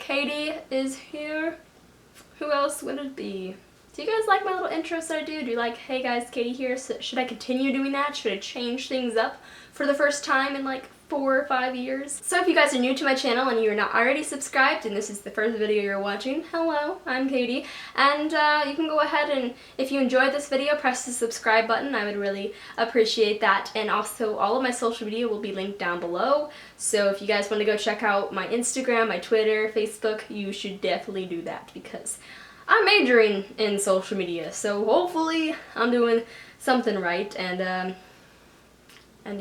Katie is here. Who else would it be? Do you guys like my little intros that I do? Do you like, hey guys, Katie here? So should I continue doing that? Should I change things up for the first time in like 4 or 5 years? So if you guys are new to my channel and you're not already subscribed and this is the first video you're watching, hello, I'm Katie. And you can go ahead and, if you enjoyed this video, press the subscribe button. I would really appreciate that. And also, all of my social media will be linked down below. So if you guys want to go check out my Instagram, my Twitter, Facebook, you should definitely do that because I'm majoring in social media. So hopefully I'm doing something right, and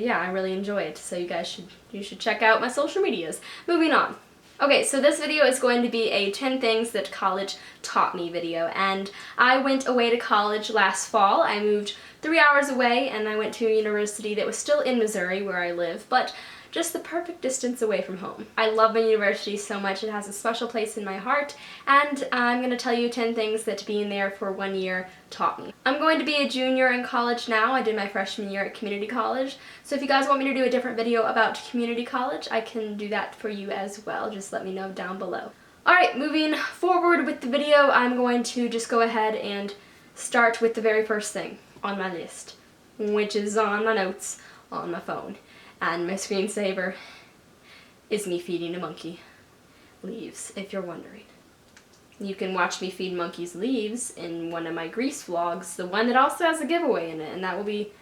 yeah, I really enjoy it. So you should check out my social medias. Moving on. Okay, so this video is going to be a 10 things that college taught me video, and I went away to college last fall. I moved 3 hours away and I went to a university that was still in Missouri where I live, but just the perfect distance away from home. I love my university so much. It has a special place in my heart, and I'm going to tell you 10 things that being there for 1 year taught me. I'm going to be a junior in college now. I did my freshman year at community college, so if you guys want me to do a different video about community college, I can do that for you as well. Just let me know down below. Alright, moving forward with the video, I'm going to just go ahead and start with the very first thing on my list, which is on my notes on my phone. And my screensaver is me feeding a monkey leaves, if you're wondering. You can watch me feed monkeys leaves in one of my Greece vlogs, the one that also has a giveaway in it, and that will be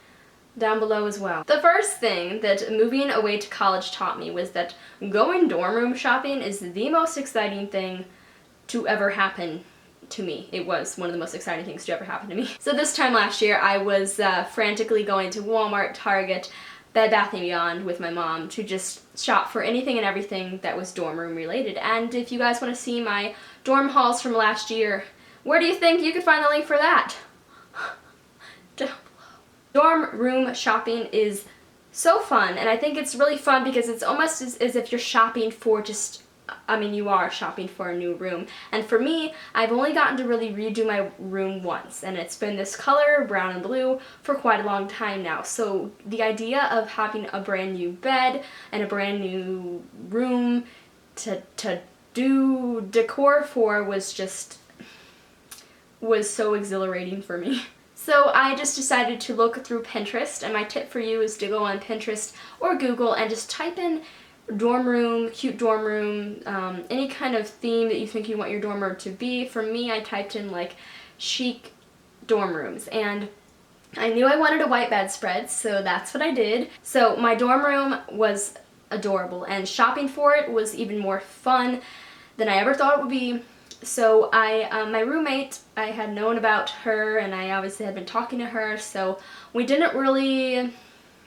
down below as well. The first thing that moving away to college taught me was that going dorm room shopping is the most exciting thing to ever happen to me. It was one of the most exciting things to ever happen to me. So this time last year, I was frantically going to Walmart, Target, Bed Bath & Beyond with my mom to just shop for anything and everything that was dorm room related. And if you guys want to see my dorm hauls from last year, where do you think you could find the link for that? Down below. Dorm room shopping is so fun, and I think it's really fun because it's almost as if you're shopping for just, I mean, you are shopping for a new room. And for me, I've only gotten to really redo my room once, and it's been this color, brown and blue, for quite a long time now. So the idea of having a brand new bed and a brand new room to do decor for was so exhilarating for me. So I just decided to look through Pinterest, and my tip for you is to go on Pinterest or Google and just type in dorm room, cute dorm room, any kind of theme that you think you want your dorm room to be. For me, I typed in like chic dorm rooms, and I knew I wanted a white bedspread, so that's what I did. So my dorm room was adorable, and shopping for it was even more fun than I ever thought it would be. So my roommate, I had known about her, and I obviously had been talking to her, so we didn't really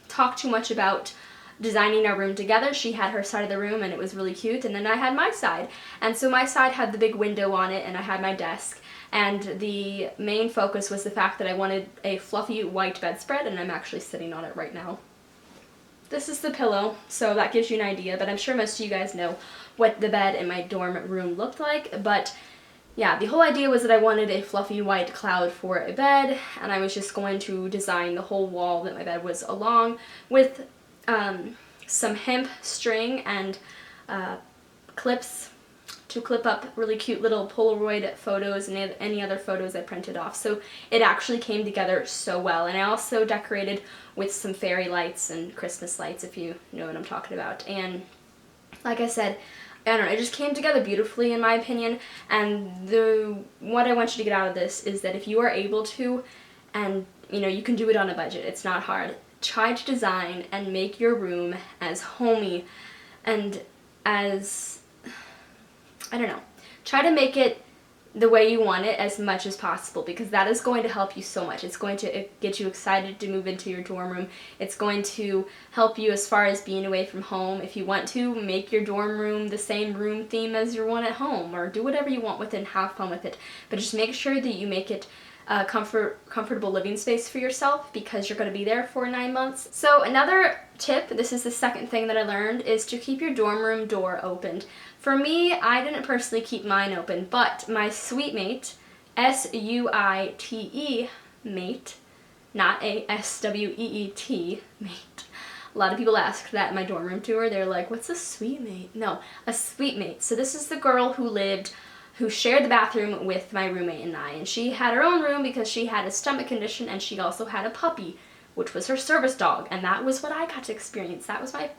talk too much about designing our room together. She had her side of the room and it was really cute, and then I had my side. And so my side had the big window on it, and I had my desk, and the main focus was the fact that I wanted a fluffy white bedspread, and I'm actually sitting on it right now. This is the pillow, so that gives you an idea, but I'm sure most of you guys know what the bed in my dorm room looked like. But yeah, the whole idea was that I wanted a fluffy white cloud for a bed, and I was just going to design the whole wall that my bed was along with some hemp string and clips to clip up really cute little Polaroid photos and any other photos I printed off. So it actually came together so well. And I also decorated with some fairy lights and Christmas lights, if you know what I'm talking about. And like I said, I don't know, it just came together beautifully in my opinion. And what I want you to get out of this is that if you are able to, and you know, you can do it on a budget, it's not hard, try to design and make your room as homey and as, I don't know, try to make it the way you want it as much as possible, because that is going to help you so much. It's going to get you excited to move into your dorm room. It's going to help you as far as being away from home. If you want to, make your dorm room the same room theme as your one at home, or do whatever you want with it and have fun with it. But just make sure that you make it a comfortable living space for yourself, because you're going to be there for 9 months. So another tip, this is the second thing that I learned, is to keep your dorm room door opened. For me, I didn't personally keep mine open, but my suite mate, S-U-I-T-E mate, not a S-W-E-E-T mate, A lot of people asked that in my dorm room tour. They're like, what's a suite mate? No, a suite mate. So this is the girl who shared the bathroom with my roommate and I. And she had her own room because she had a stomach condition, and she also had a puppy, which was her service dog. And that was what I got to experience. That was my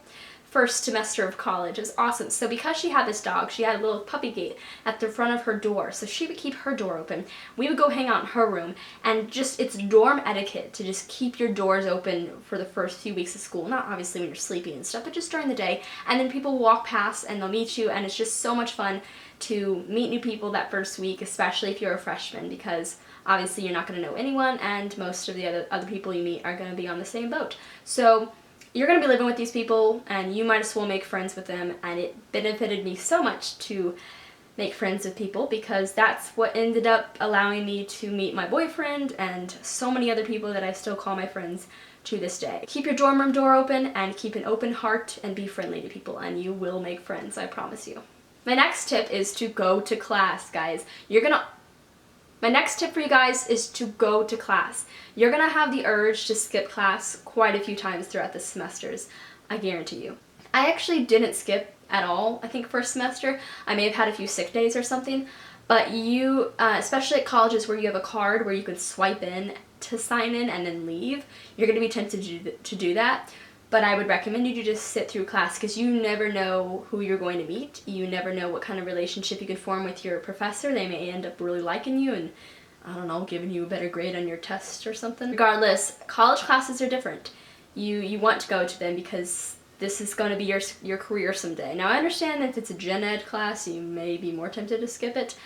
first semester of college. It was awesome. So because she had this dog, she had a little puppy gate at the front of her door. So she would keep her door open. We would go hang out in her room, and just, it's dorm etiquette to just keep your doors open for the first few weeks of school. Not obviously when you're sleeping and stuff, but just during the day. And then people walk past and they'll meet you, and it's just so much fun to meet new people that first week, especially if you're a freshman, because obviously you're not going to know anyone, and most of the other people you meet are going to be on the same boat. So you're going to be living with these people, and you might as well make friends with them, and it benefited me so much to make friends with people, because that's what ended up allowing me to meet my boyfriend and so many other people that I still call my friends to this day. Keep your dorm room door open and keep an open heart and be friendly to people, and you will make friends, I promise you. My next tip is to go to class, guys. My next tip for you guys is to go to class. You're gonna have the urge to skip class quite a few times throughout the semesters, I guarantee you. I actually didn't skip at all, I think, first semester. I may have had a few sick days or something, but you, especially at colleges where you have a card where you can swipe in to sign in and then leave, you're gonna be tempted to do that. But I would recommend you to just sit through class, because you never know who you're going to meet. You never know what kind of relationship you can form with your professor. They may end up really liking you and, I don't know, giving you a better grade on your test or something. Regardless, college classes are different. You want to go to them because this is going to be your career someday. Now, I understand that if it's a gen ed class, you may be more tempted to skip it.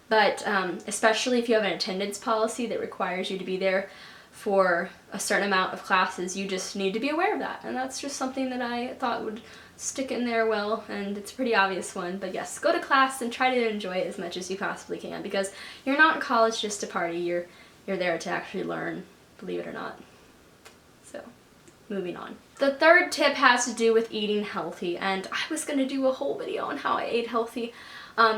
But especially if you have an attendance policy that requires you to be there for a certain amount of classes, you just need to be aware of that. And that's just something that I thought would stick in there well, and it's a pretty obvious one. But yes, go to class and try to enjoy it as much as you possibly can, because you're not in college just to party. You're there to actually learn, believe it or not. So, moving on. The third tip has to do with eating healthy, and I was going to do a whole video on how I ate healthy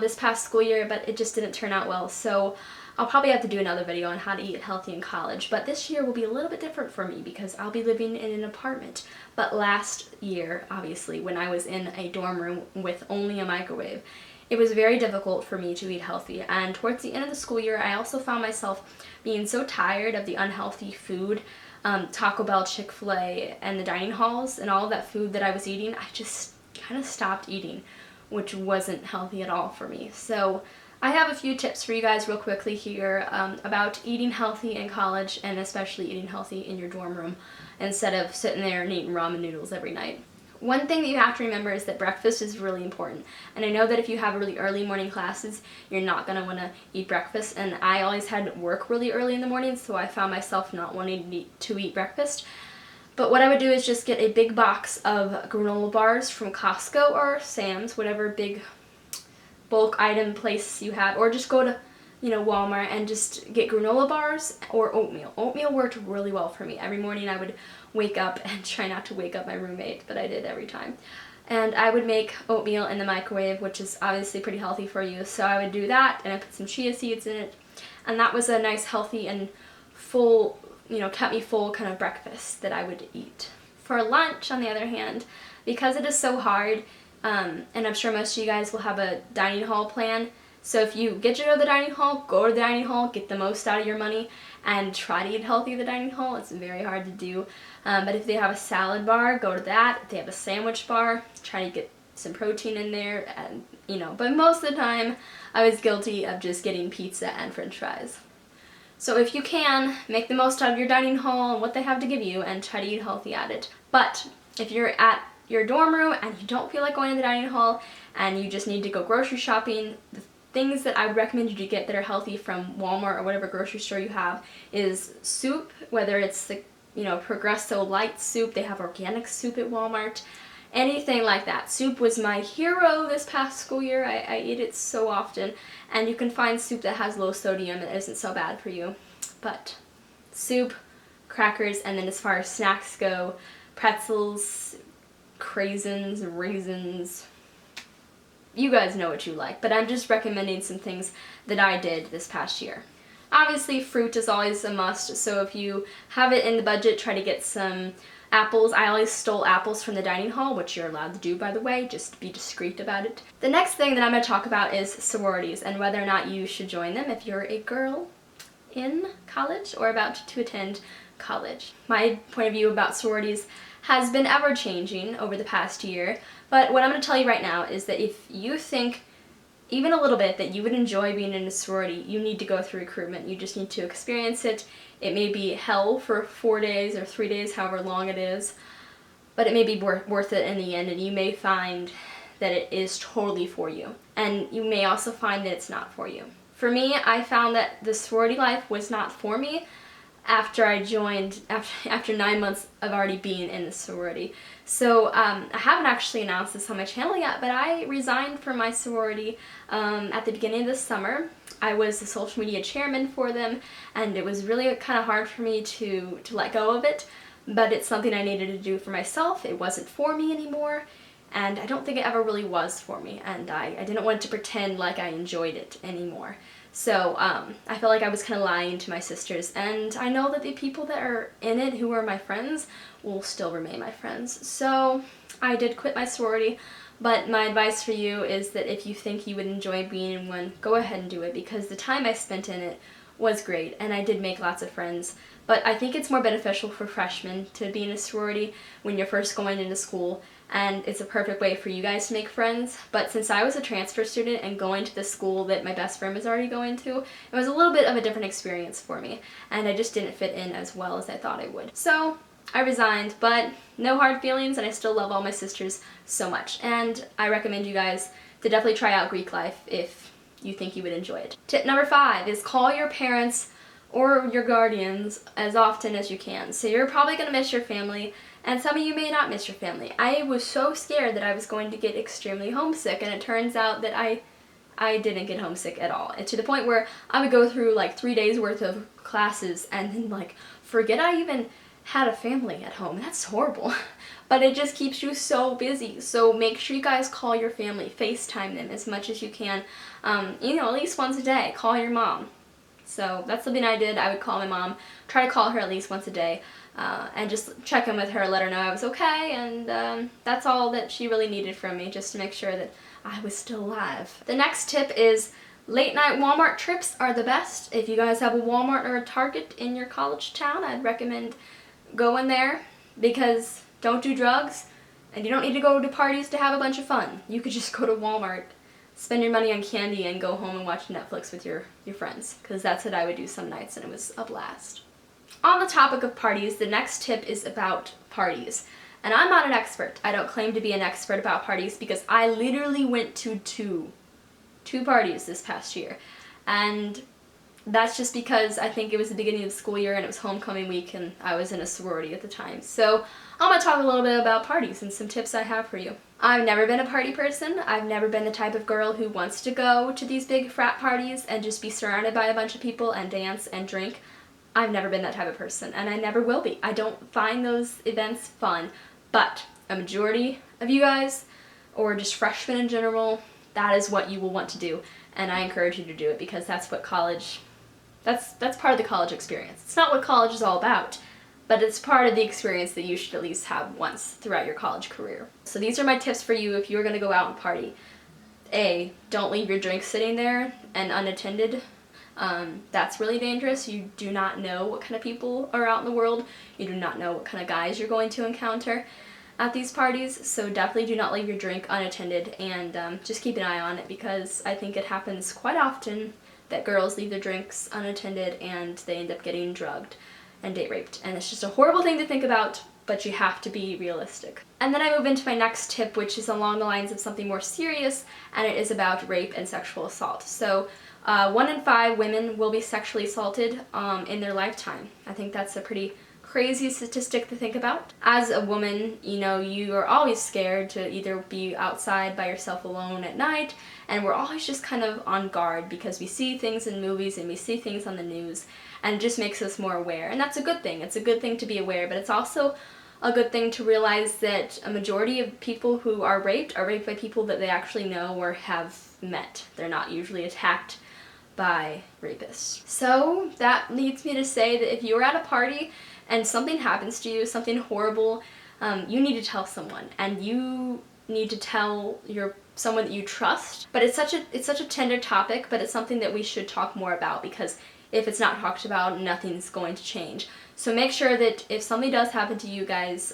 this past school year, but it just didn't turn out well. So I'll probably have to do another video on how to eat healthy in college, but this year will be a little bit different for me because I'll be living in an apartment. But last year, obviously, when I was in a dorm room with only a microwave, it was very difficult for me to eat healthy. And towards the end of the school year, I also found myself being so tired of the unhealthy food, Taco Bell, Chick-fil-A, and the dining halls, and all of that food that I was eating. I just kind of stopped eating, which wasn't healthy at all for me. So I have a few tips for you guys real quickly here about eating healthy in college, and especially eating healthy in your dorm room instead of sitting there and eating ramen noodles every night. One thing that you have to remember is that breakfast is really important. And I know that if you have really early morning classes, you're not going to want to eat breakfast. And I always had work really early in the morning, so I found myself not wanting to eat breakfast. But what I would do is just get a big box of granola bars from Costco or Sam's, whatever big bulk item place you have, or just go to, Walmart and just get granola bars or oatmeal. Oatmeal worked really well for me. Every morning I would wake up and try not to wake up my roommate, but I did every time. And I would make oatmeal in the microwave, which is obviously pretty healthy for you. So I would do that, and I put some chia seeds in it. And that was a nice, healthy, and full, kept me full kind of breakfast that I would eat. For lunch, on the other hand, because it is so hard, and I'm sure most of you guys will have a dining hall plan. So if you get to go to the dining hall, go to the dining hall, get the most out of your money, and try to eat healthy at the dining hall. It's very hard to do. But if they have a salad bar, go to that. If they have a sandwich bar, try to get some protein in there. And but most of the time, I was guilty of just getting pizza and french fries. So if you can, make the most out of your dining hall and what they have to give you, and try to eat healthy at it. But if you're at your dorm room and you don't feel like going to the dining hall and you just need to go grocery shopping, the things that I would recommend you to get that are healthy from Walmart or whatever grocery store you have is soup, whether it's the Progresso light soup. They have organic soup at Walmart. Anything like that. Soup was my hero this past school year. I eat it so often. And you can find soup that has low sodium and isn't so bad for you. But soup, crackers, and then as far as snacks go, pretzels, craisins, raisins. You guys know what you like, but I'm just recommending some things that I did this past year. Obviously, fruit is always a must, so if you have it in the budget, try to get some apples. I always stole apples from the dining hall, which you're allowed to do, by the way, just be discreet about it. The next thing that I'm going to talk about is sororities and whether or not you should join them if you're a girl in college or about to attend college. My point of view about sororities has been ever changing over the past year, but what I'm going to tell you right now is that if you think even a little bit that you would enjoy being in a sorority, you need to go through recruitment. You just need to experience it. It may be hell for 4 days or 3 days, however long it is, but it may be worth it in the end, and you may find that it is totally for you. And you may also find that it's not for you. For me, I found that the sorority life was not for me after I joined, after 9 months of already being in the sorority. So I haven't actually announced this on my channel yet, but I resigned from my sorority at the beginning of this summer. I was the social media chairman for them, and it was really kind of hard for me to let go of it, but it's something I needed to do for myself. It wasn't for me anymore, and I don't think it ever really was for me, and I didn't want to pretend like I enjoyed it anymore. So I felt like I was kind of lying to my sisters, and I know that the people that are in it who are my friends will still remain my friends. So I did quit my sorority, but my advice for you is that if you think you would enjoy being in one, go ahead and do it, because the time I spent in it was great, and I did make lots of friends. But I think it's more beneficial for freshmen to be in a sorority when you're first going into school, and it's a perfect way for you guys to make friends. But since I was a transfer student and going to the school that my best friend was already going to, it was a little bit of a different experience for me, and I just didn't fit in as well as I thought I would. So I resigned, but no hard feelings, and I still love all my sisters so much. And I recommend you guys to definitely try out Greek life if you think you would enjoy it. Tip number 5 is call your parents or your guardians as often as you can. So you're probably going to miss your family, and some of you may not miss your family. I was so scared that I was going to get extremely homesick, and it turns out that I didn't get homesick at all. And to the point where I would go through like 3 days worth of classes and then like forget I even had a family at home. That's horrible. But it just keeps you so busy. So make sure you guys call your family, FaceTime them as much as you can. You know, at least once a day. Call your mom. So that's something I did. I would call my mom, try to call her at least once a day, and just check in with her, let her know I was okay, and that's all that she really needed from me, just to make sure that I was still alive. The next tip is late night Walmart trips are the best. If you guys have a Walmart or a Target in your college town, I'd recommend going there, because don't do drugs, and you don't need to go to parties to have a bunch of fun. You could just go to Walmart, spend your money on candy, and go home and watch Netflix with your friends, because that's what I would do some nights, and it was a blast. On the topic of parties, the next tip is about parties. And I'm not an expert. I don't claim to be an expert about parties, because I literally went to two parties this past year. And that's just because I think it was the beginning of the school year and it was homecoming week, and I was in a sorority at the time. So I'm going to talk a little bit about parties and some tips I have for you. I've never been a party person. I've never been the type of girl who wants to go to these big frat parties and just be surrounded by a bunch of people and dance and drink. I've never been that type of person, and I never will be. I don't find those events fun, but a majority of you guys, or just freshmen in general, that is what you will want to do, and I encourage you to do it, because that's what college, that's part of the college experience. It's not what college is all about, but it's part of the experience that you should at least have once throughout your college career. So these are my tips for you if you're going to go out and party. A, don't leave your drink sitting there and unattended. That's really dangerous. You do not know what kind of people are out in the world. You do not know what kind of guys you're going to encounter at these parties, so definitely do not leave your drink unattended, and just keep an eye on it, because I think it happens quite often that girls leave their drinks unattended and they end up getting drugged and date raped, and it's just a horrible thing to think about, but you have to be realistic. And then I move into my next tip, which is along the lines of something more serious, and it is about rape and sexual assault. So 1 in 5 women will be sexually assaulted in their lifetime. I think that's a pretty crazy statistic to think about. As a woman, you know, you are always scared to either be outside by yourself alone at night, and we're always just kind of on guard because we see things in movies and we see things on the news, and it just makes us more aware. And that's a good thing. It's a good thing to be aware, but it's also a good thing to realize that a majority of people who are raped by people that they actually know or have met. They're not usually attacked by rapists. So that leads me to say that if you're at a party and something happens to you, something horrible, you need to tell someone, and you need to tell someone that you trust. But it's such a tender topic, but it's something that we should talk more about, because if it's not talked about, nothing's going to change. So make sure that if something does happen to you guys,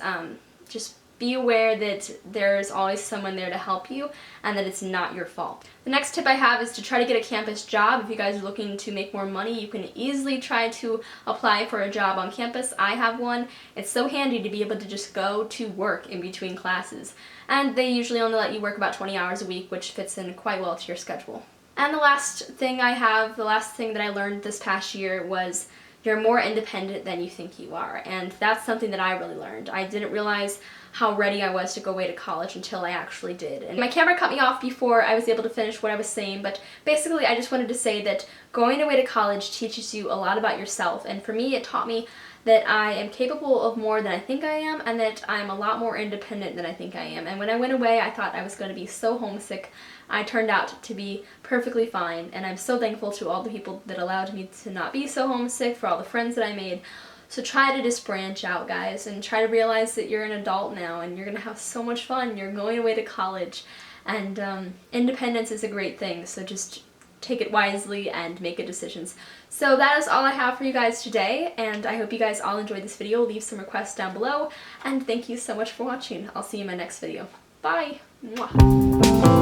just be aware that there's always someone there to help you and that it's not your fault. The next tip I have is to try to get a campus job. If you guys are looking to make more money, you can easily try to apply for a job on campus. I have one. It's so handy to be able to just go to work in between classes. And they usually only let you work about 20 hours a week, which fits in quite well to your schedule. And the last thing that I learned this past year was you're more independent than you think you are. And that's something that I really learned. I didn't realize how ready I was to go away to college until I actually did. And my camera cut me off before I was able to finish what I was saying, but basically I just wanted to say that going away to college teaches you a lot about yourself. And for me, it taught me that I am capable of more than I think I am, and that I'm a lot more independent than I think I am. And when I went away, I thought I was going to be so homesick. I turned out to be perfectly fine, and I'm so thankful to all the people that allowed me to not be so homesick, for all the friends that I made. So try to just branch out, guys, and try to realize that you're an adult now and you're going to have so much fun. You're going away to college, and independence is a great thing, so just take it wisely and make good decisions. So that is all I have for you guys today, and I hope you guys all enjoyed this video. Leave some requests down below, and thank you so much for watching. I'll see you in my next video. Bye! Mwah.